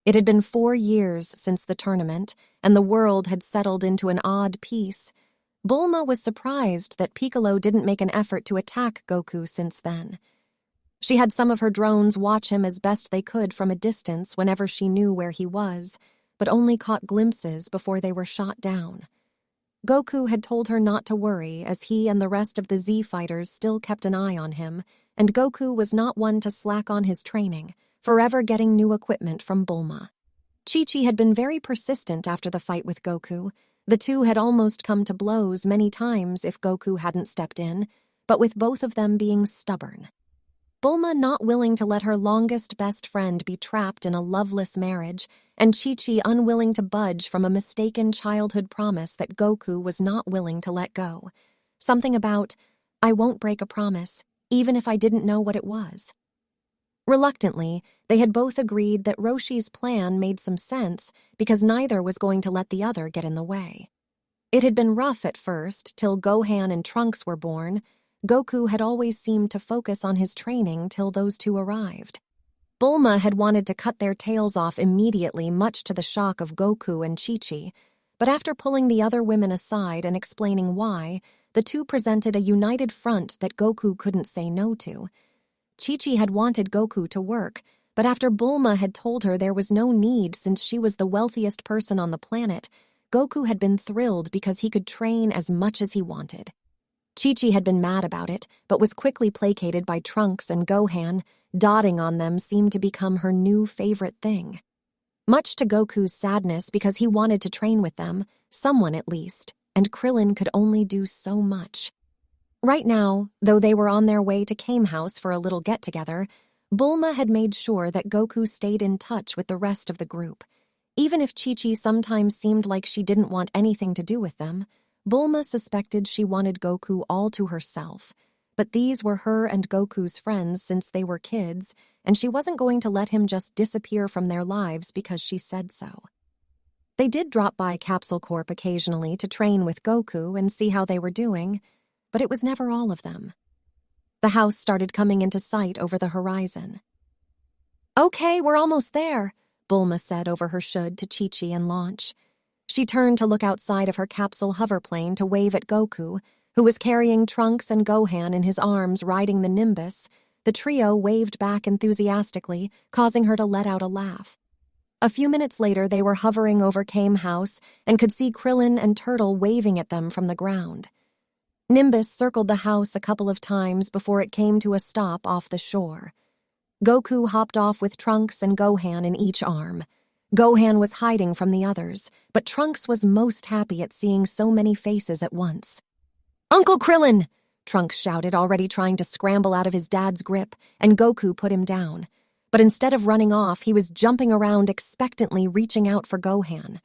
It had been 4 years since the tournament, and the world had settled into an odd peace. Bulma was surprised that Piccolo didn't make an effort to attack Goku since then. She had some of her drones watch him as best they could from a distance whenever she knew where he was, but only caught glimpses before they were shot down. Goku had told her not to worry, as he and the rest of the Z fighters still kept an eye on him, and Goku was not one to slack on his training, forever getting new equipment from Bulma. Chi-Chi had been very persistent after the fight with Goku. The two had almost come to blows many times if Goku hadn't stepped in, but with both of them being stubborn. Bulma not willing to let her longest best friend be trapped in a loveless marriage, and Chi-Chi unwilling to budge from a mistaken childhood promise that Goku was not willing to let go. Something about, "I won't break a promise, even if I didn't know what it was." Reluctantly, they had both agreed that Roshi's plan made some sense because neither was going to let the other get in the way. It had been rough at first, till Gohan and Trunks were born. Goku had always seemed to focus on his training till those two arrived. Bulma had wanted to cut their tails off immediately, much to the shock of Goku and Chi-Chi, but after pulling the other women aside and explaining why, the two presented a united front that Goku couldn't say no to. Chi-Chi had wanted Goku to work, but after Bulma had told her there was no need since she was the wealthiest person on the planet, Goku had been thrilled because he could train as much as he wanted. Chi-Chi had been mad about it, but was quickly placated by Trunks and Gohan. Dotting on them seemed to become her new favorite thing. Much to Goku's sadness because he wanted to train with them, someone at least, and Krillin could only do so much. Right now, though they were on their way to Kame House for a little get-together, Bulma had made sure that Goku stayed in touch with the rest of the group. Even if Chi-Chi sometimes seemed like she didn't want anything to do with them, Bulma suspected she wanted Goku all to herself. But these were her and Goku's friends since they were kids, and she wasn't going to let him just disappear from their lives because she said so. They did drop by Capsule Corp occasionally to train with Goku and see how they were doing, but it was never all of them. The house started coming into sight over the horizon. "Okay, we're almost there," Bulma said over her should to Chi-Chi and Launch. She turned to look outside of her capsule hoverplane to wave at Goku, who was carrying Trunks and Gohan in his arms riding the Nimbus. The trio waved back enthusiastically, causing her to let out a laugh. A few minutes later, they were hovering over Kame House and could see Krillin and Turtle waving at them from the ground. Nimbus circled the house a couple of times before it came to a stop off the shore. Goku hopped off with Trunks and Gohan in each arm. Gohan was hiding from the others, but Trunks was most happy at seeing so many faces at once. "Uncle Krillin!" Trunks shouted, already trying to scramble out of his dad's grip, and Goku put him down. But instead of running off, he was jumping around expectantly, reaching out for Gohan.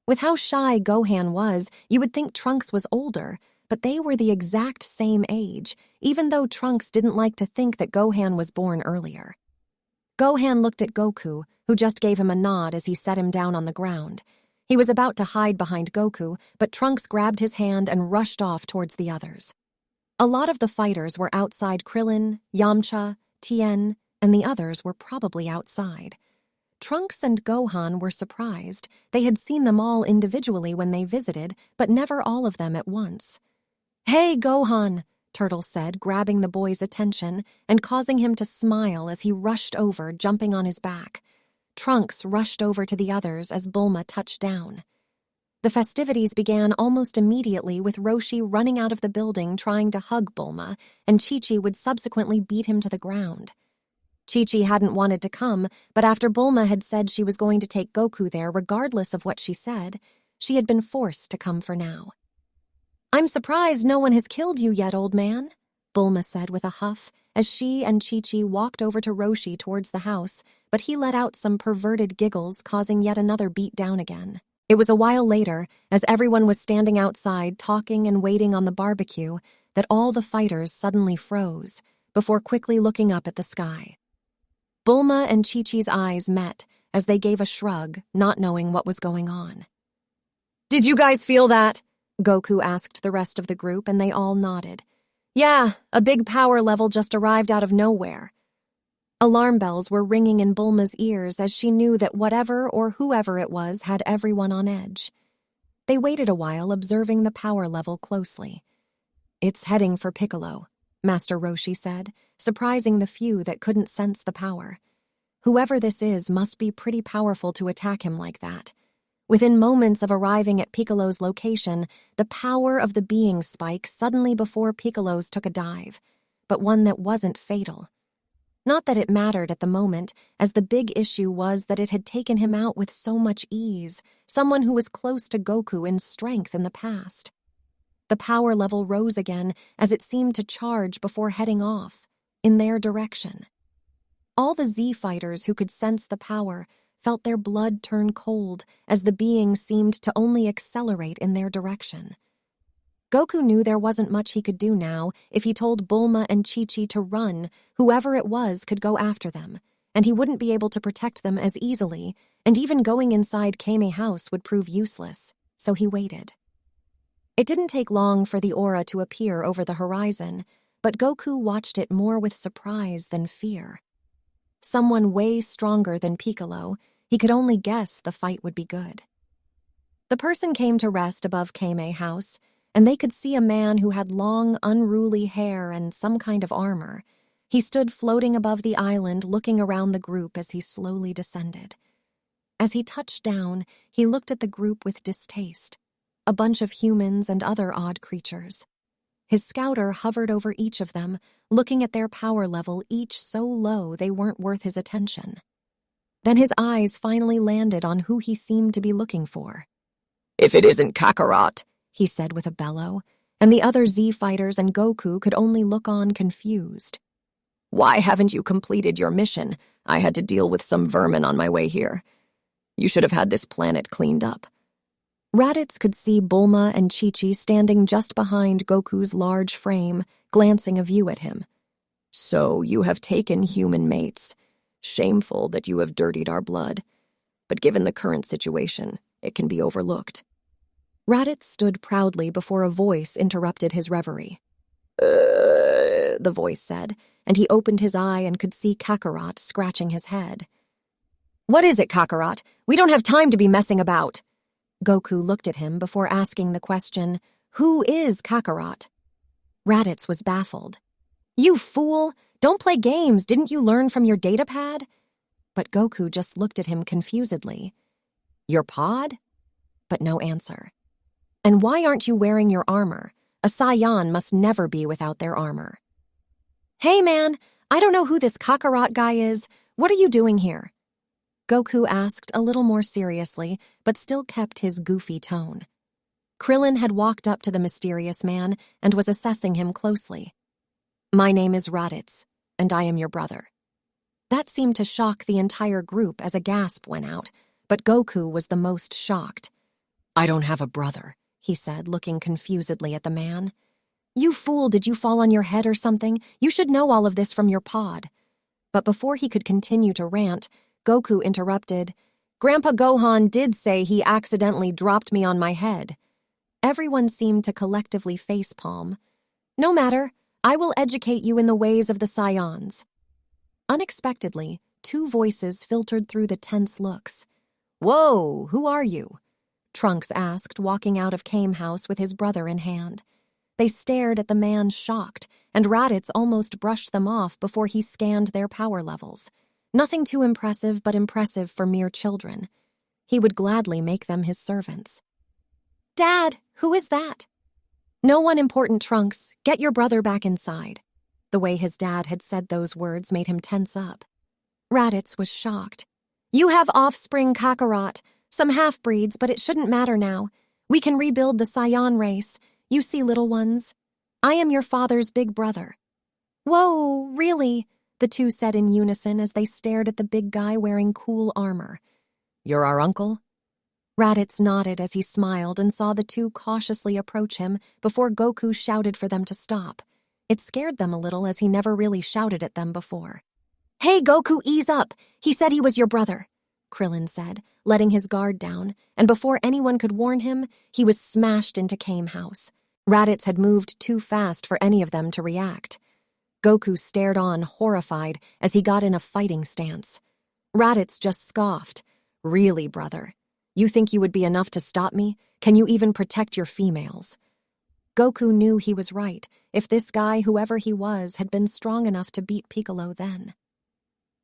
With how shy Gohan was, you would think Trunks was older, but they were the exact same age, even though Trunks didn't like to think that Gohan was born earlier. Gohan looked at Goku, who just gave him a nod as he set him down on the ground. He was about to hide behind Goku, but Trunks grabbed his hand and rushed off towards the others. A lot of the fighters were outside Krillin, Yamcha, Tien, and the others were probably outside. Trunks and Gohan were surprised. They had seen them all individually when they visited, but never all of them at once. "Hey, Gohan!" Turtle said, grabbing the boy's attention and causing him to smile as he rushed over, jumping on his back. Trunks rushed over to the others as Bulma touched down. The festivities began almost immediately with Roshi running out of the building trying to hug Bulma, and Chi-Chi would subsequently beat him to the ground. Chi-Chi hadn't wanted to come, but after Bulma had said she was going to take Goku there regardless of what she said, she had been forced to come for now. "I'm surprised no one has killed you yet, old man," Bulma said with a huff, as she and Chi-Chi walked over to Roshi towards the house, but he let out some perverted giggles, causing yet another beat down again. It was a while later, as everyone was standing outside talking and waiting on the barbecue, that all the fighters suddenly froze, before quickly looking up at the sky. Bulma and Chi-Chi's eyes met as they gave a shrug, not knowing what was going on. "Did you guys feel that?" Goku asked the rest of the group, and they all nodded. "Yeah, a big power level just arrived out of nowhere." Alarm bells were ringing in Bulma's ears as she knew that whatever or whoever it was had everyone on edge. They waited a while, observing the power level closely. "It's heading for Piccolo," Master Roshi said, surprising the few that couldn't sense the power. Whoever this is must be pretty powerful to attack him like that. Within moments of arriving at Piccolo's location, the power of the being spike suddenly before Piccolo's took a dive, but one that wasn't fatal. Not that it mattered at the moment, as the big issue was that it had taken him out with so much ease, someone who was close to Goku in strength in the past. The power level rose again as it seemed to charge before heading off, in their direction. All the Z fighters who could sense the power felt their blood turn cold as the being seemed to only accelerate in their direction. Goku knew there wasn't much he could do now. If he told Bulma and Chi-Chi to run, whoever it was could go after them, and he wouldn't be able to protect them as easily, and even going inside Kame House would prove useless, so he waited. It didn't take long for the aura to appear over the horizon, but Goku watched it more with surprise than fear. Someone way stronger than Piccolo, he could only guess the fight would be good. The person came to rest above Kame House, and they could see a man who had long, unruly hair and some kind of armor. He stood floating above the island, looking around the group as he slowly descended. As he touched down, he looked at the group with distaste. A bunch of humans and other odd creatures. His scouter hovered over each of them, looking at their power level, each so low they weren't worth his attention. Then his eyes finally landed on who he seemed to be looking for. "If it isn't Kakarot," he said with a bellow, and the other Z fighters and Goku could only look on confused. "Why haven't you completed your mission? I had to deal with some vermin on my way here. You should have had this planet cleaned up." Raditz could see Bulma and Chi-Chi standing just behind Goku's large frame, glancing a view at him. "So you have taken human mates. Shameful that you have dirtied our blood. But given the current situation, it can be overlooked." Raditz stood proudly before a voice interrupted his reverie. The voice said, and he opened his eye and could see Kakarot scratching his head. "What is it, Kakarot? We don't have time to be messing about." Goku looked at him before asking the question, "Who is Kakarot?" Raditz was baffled. "You fool! Don't play games! Didn't you learn from your datapad?" But Goku just looked at him confusedly. "Your pod?" But no answer. "And why aren't you wearing your armor? A Saiyan must never be without their armor." "Hey man, I don't know who this Kakarot guy is. What are you doing here?" Goku asked a little more seriously, but still kept his goofy tone. Krillin had walked up to the mysterious man and was assessing him closely. "My name is Raditz, and I am your brother." That seemed to shock the entire group as a gasp went out, but Goku was the most shocked. "I don't have a brother," he said, looking confusedly at the man. "You fool, did you fall on your head or something? You should know all of this from your pod." But before he could continue to rant, Goku interrupted. "Grandpa Gohan did say he accidentally dropped me on my head." Everyone seemed to collectively facepalm. "No matter, I will educate you in the ways of the Saiyans." Unexpectedly, two voices filtered through the tense looks. "Whoa, who are you?" Trunks asked, walking out of Kame House with his brother in hand. They stared at the man shocked, and Raditz almost brushed them off before he scanned their power levels. Nothing too impressive, but impressive for mere children. He would gladly make them his servants. "Dad, who is that?" "No one important, Trunks. Get your brother back inside." The way his dad had said those words made him tense up. Raditz was shocked. "You have offspring, Kakarot. Some half-breeds, but it shouldn't matter now. We can rebuild the Saiyan race. You see, little ones. I am your father's big brother." "Whoa, really?" the two said in unison as they stared at the big guy wearing cool armor. "You're our uncle?" Raditz nodded as he smiled and saw the two cautiously approach him before Goku shouted for them to stop. It scared them a little as he never really shouted at them before. "Hey, Goku, ease up! He said he was your brother," Krillin said, letting his guard down, and before anyone could warn him, he was smashed into Kame House. Raditz had moved too fast for any of them to react. Goku stared on, horrified, as he got in a fighting stance. Raditz just scoffed. Really, brother? You think you would be enough to stop me? Can you even protect your females? Goku knew he was right, if this guy, whoever he was, had been strong enough to beat Piccolo then.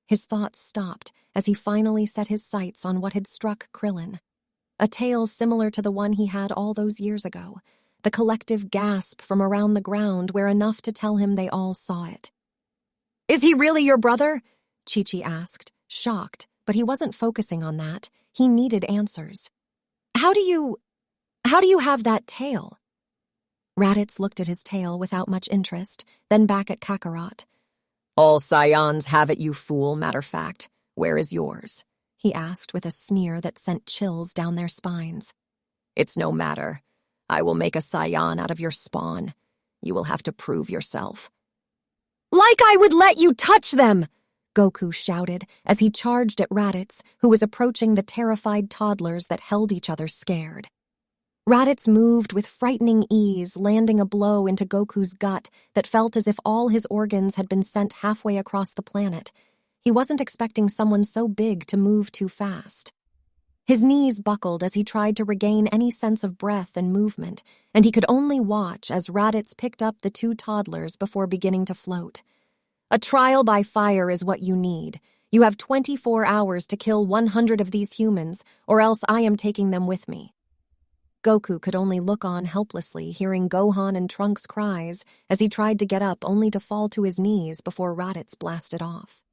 His thoughts stopped as he finally set his sights on what had struck Krillin. A tale similar to the one he had all those years ago. The collective gasp from around the ground were enough to tell him they all saw it. "Is he really your brother?" Chi-Chi asked, shocked, but he wasn't focusing on that. He needed answers. How do you have that tail?" Raditz looked at his tail without much interest, then back at Kakarot. All Saiyans have it, you fool, matter fact. Where is yours? He asked with a sneer that sent chills down their spines. It's no matter. I will make a Saiyan out of your spawn. You will have to prove yourself. Like I would let you touch them! Goku shouted as he charged at Raditz, who was approaching the terrified toddlers that held each other scared. Raditz moved with frightening ease, landing a blow into Goku's gut that felt as if all his organs had been sent halfway across the planet. He wasn't expecting someone so big to move too fast. His knees buckled as he tried to regain any sense of breath and movement, and he could only watch as Raditz picked up the two toddlers before beginning to float. A trial by fire is what you need. You have 24 hours to kill 100 of these humans, or else I am taking them with me. Goku could only look on helplessly, hearing Gohan and Trunks' cries as he tried to get up only to fall to his knees before Raditz blasted off.